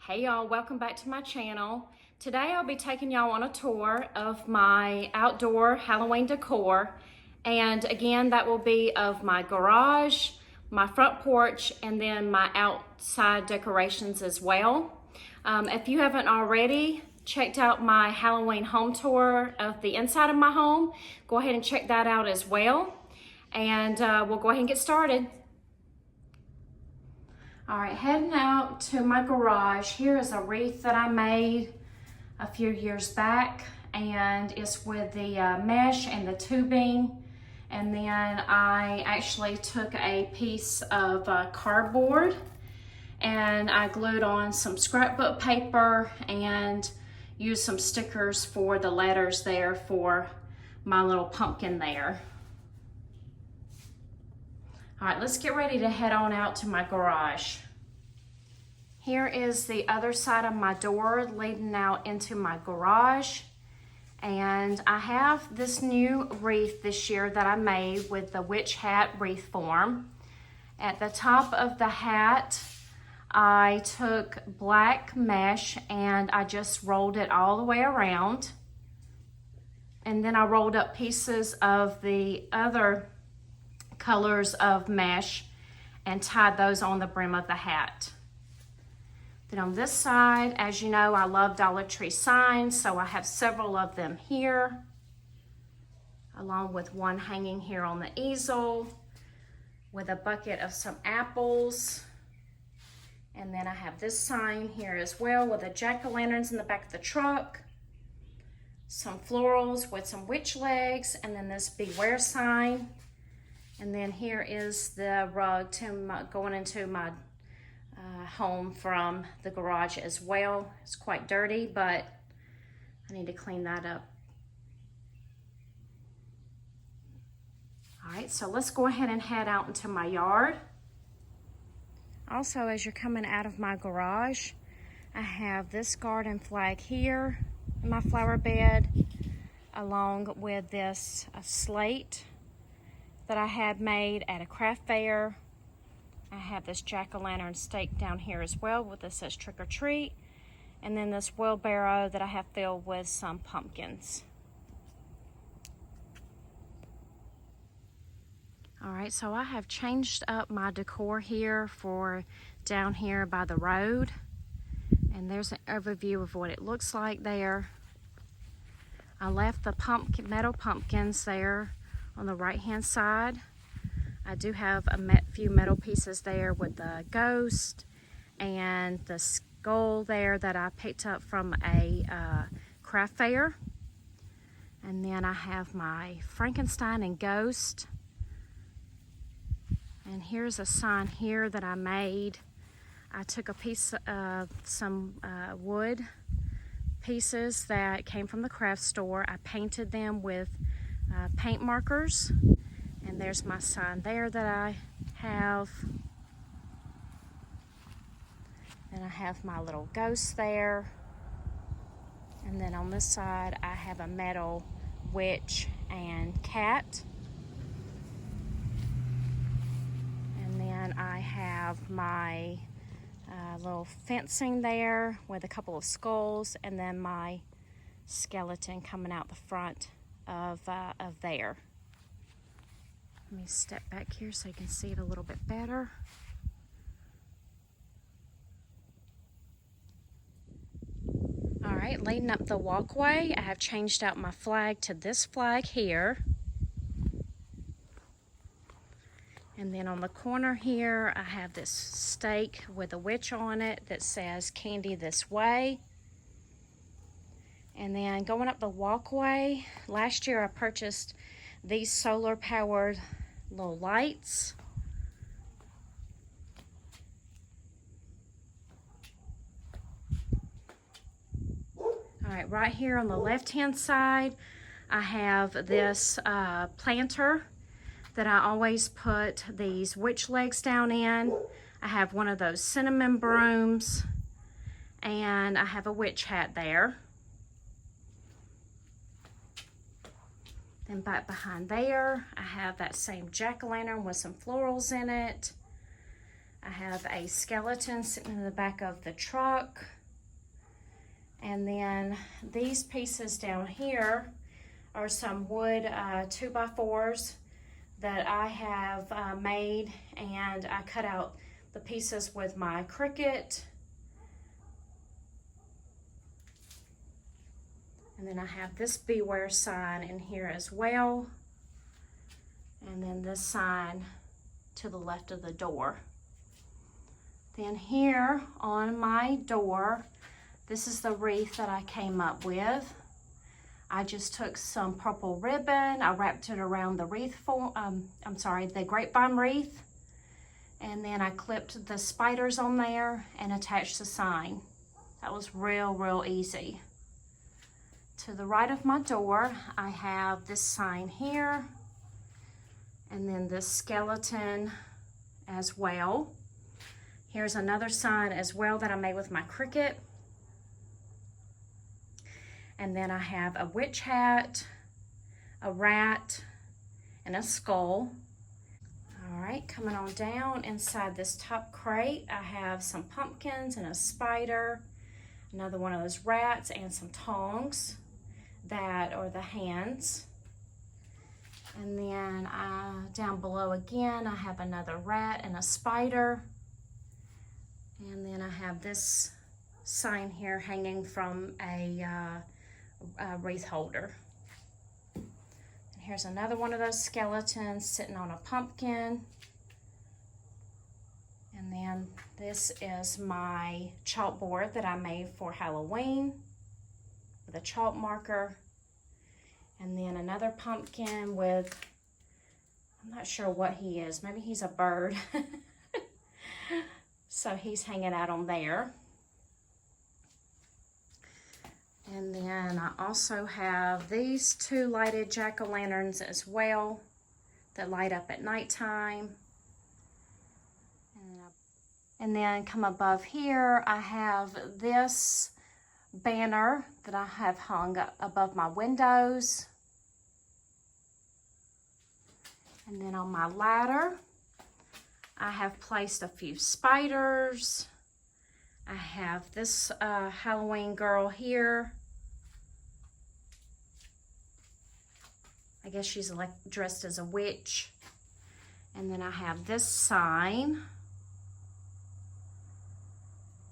Hey y'all, welcome back to my channel. Today I'll be taking y'all on a tour of my outdoor Halloween decor. And again, that will be of my garage, my front porch, and then my outside decorations as well. If you haven't already checked out my Halloween home tour of the inside of my home, go ahead and check that out as well. And we'll go ahead and get started. All right, heading out to my garage. Here is a wreath that I made a few years back, and it's with the mesh and the tubing. And then I actually took a piece of cardboard and I glued on some scrapbook paper and used some stickers for the letters there for my little pumpkin there. All right, let's get ready to head on out to my garage. Here is the other side of my door leading out into my garage. And I have this new wreath this year that I made with the witch hat wreath form. At the top of the hat, I took black mesh and I just rolled it all the way around. And then I rolled up pieces of the other colors of mesh and tied those on the brim of the hat. Then on this side, as you know, I love Dollar Tree signs, so I have several of them here, along with one hanging here on the easel with a bucket of some apples. And then I have this sign here as well with the jack-o'-lanterns in the back of the truck, some florals with some witch legs, and then this beware sign. And then here is the rug going into my home from the garage as well. It's quite dirty, but I need to clean that up. All right, so let's go ahead and head out into my yard. Also, as you're coming out of my garage, I have this garden flag here in my flower bed, along with this slate that I had made at a craft fair. I have this jack-o'-lantern stake down here as well with this says trick or treat, and then this wheelbarrow that I have filled with some pumpkins. All right, so I have changed up my decor here for down here by the road, and there's an overview of what it looks like there. I left the metal pumpkins there on the right hand side. I do have a few metal pieces there with the ghost and the skull there that I picked up from a craft fair. And then I have my Frankenstein and ghost. And here's a sign here that I made. I took a piece of some wood pieces that came from the craft store. I painted them with paint markers. And there's my sign there that I have. And I have my little ghost there. And then on this side, I have a metal witch and cat. And then I have my little fencing there with a couple of skulls, and then my skeleton coming out the front of there. Let me step back here so you can see it a little bit better. All right, leading up the walkway, I have changed out my flag to this flag here. And then on the corner here, I have this stake with a witch on it that says "Candy This Way." And then going up the walkway, last year I purchased these solar powered little lights. All right, right here on the left hand side, I have this planter that I always put these witch legs down in. I have one of those cinnamon brooms, and I have a witch hat there. And back behind there, I have that same jack-o'-lantern with some florals in it. I have a skeleton sitting in the back of the truck. And then these pieces down here are some wood 2x4s that I have made, and I cut out the pieces with my Cricut. And then I have this beware sign in here as well. And then this sign to the left of the door. Then here on my door, this is the wreath that I came up with. I just took some purple ribbon, I wrapped it around the wreath the grapevine wreath, and then I clipped the spiders on there and attached the sign. That was real easy. To the right of my door, I have this sign here, and then this skeleton as well. Here's another sign as well that I made with my Cricut. And then I have a witch hat, a rat, and a skull. All right, coming on down inside this top crate, I have some pumpkins and a spider, another one of those rats, and some tongs that are the hands. And then down below again, I have another rat and a spider. And then I have this sign here hanging from a wreath holder. And here's another one of those skeletons sitting on a pumpkin. And then this is my chalkboard that I made for Halloween with a chalk marker. And then another pumpkin with, I'm not sure what he is, maybe he's a bird. So he's hanging out on there. And then I also have these two lighted jack-o'-lanterns as well that light up at nighttime. And then come above here, I have this banner that I have hung up above my windows. And then on my ladder, I have placed a few spiders. I have this Halloween girl here. I guess she's like dressed as a witch. And then I have this sign.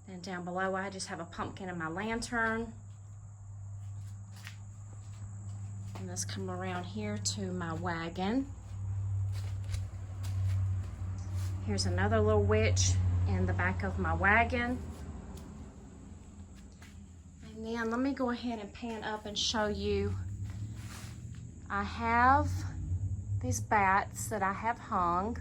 And down below I just have a pumpkin and my lantern. And let's come around here to my wagon. Here's another little witch in the back of my wagon. And then let me go ahead and pan up and show you. I have these bats that I have hung.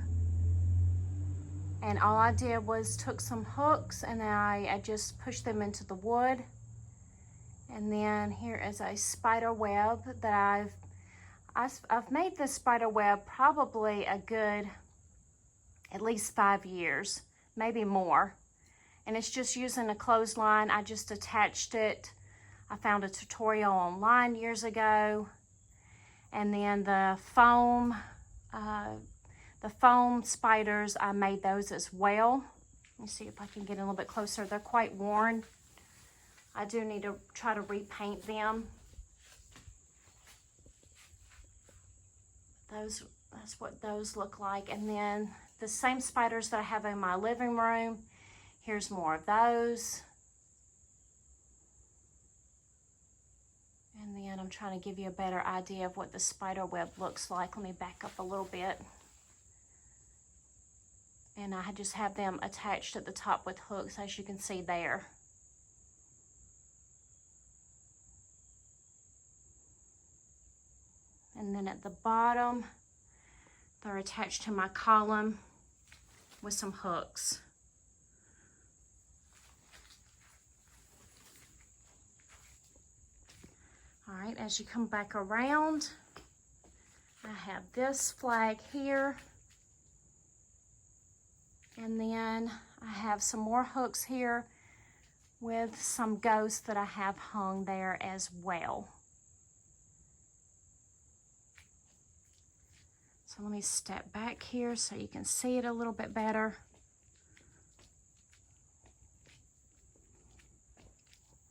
And all I did was took some hooks and I just pushed them into the wood. And then here is a spider web that I've made this spider web probably a good at least 5 years, maybe more. And it's just using a clothesline. I just attached it. I found a tutorial online years ago. And then the foam spiders, I made those as well. Let me see if I can get a little bit closer. They're quite worn. I do need to try to repaint them. That's what those look like. And then the same spiders that I have in my living room, here's more of those. And then I'm trying to give you a better idea of what the spider web looks like. Let me back up a little bit. And I just have them attached at the top with hooks, as you can see there. And then at the bottom, they're attached to my column with some hooks. All right, as you come back around, I have this flag here. And then I have some more hooks here with some ghosts that I have hung there as well. So let me step back here so you can see it a little bit better.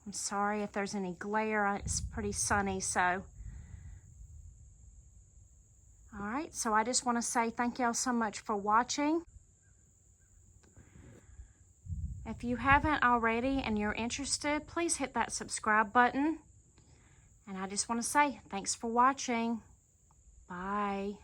I'm sorry if there's any glare. It's pretty sunny, so. All right, so I just want to say thank y'all so much for watching. If you haven't already and you're interested, please hit that subscribe button. And I just want to say thanks for watching. Bye.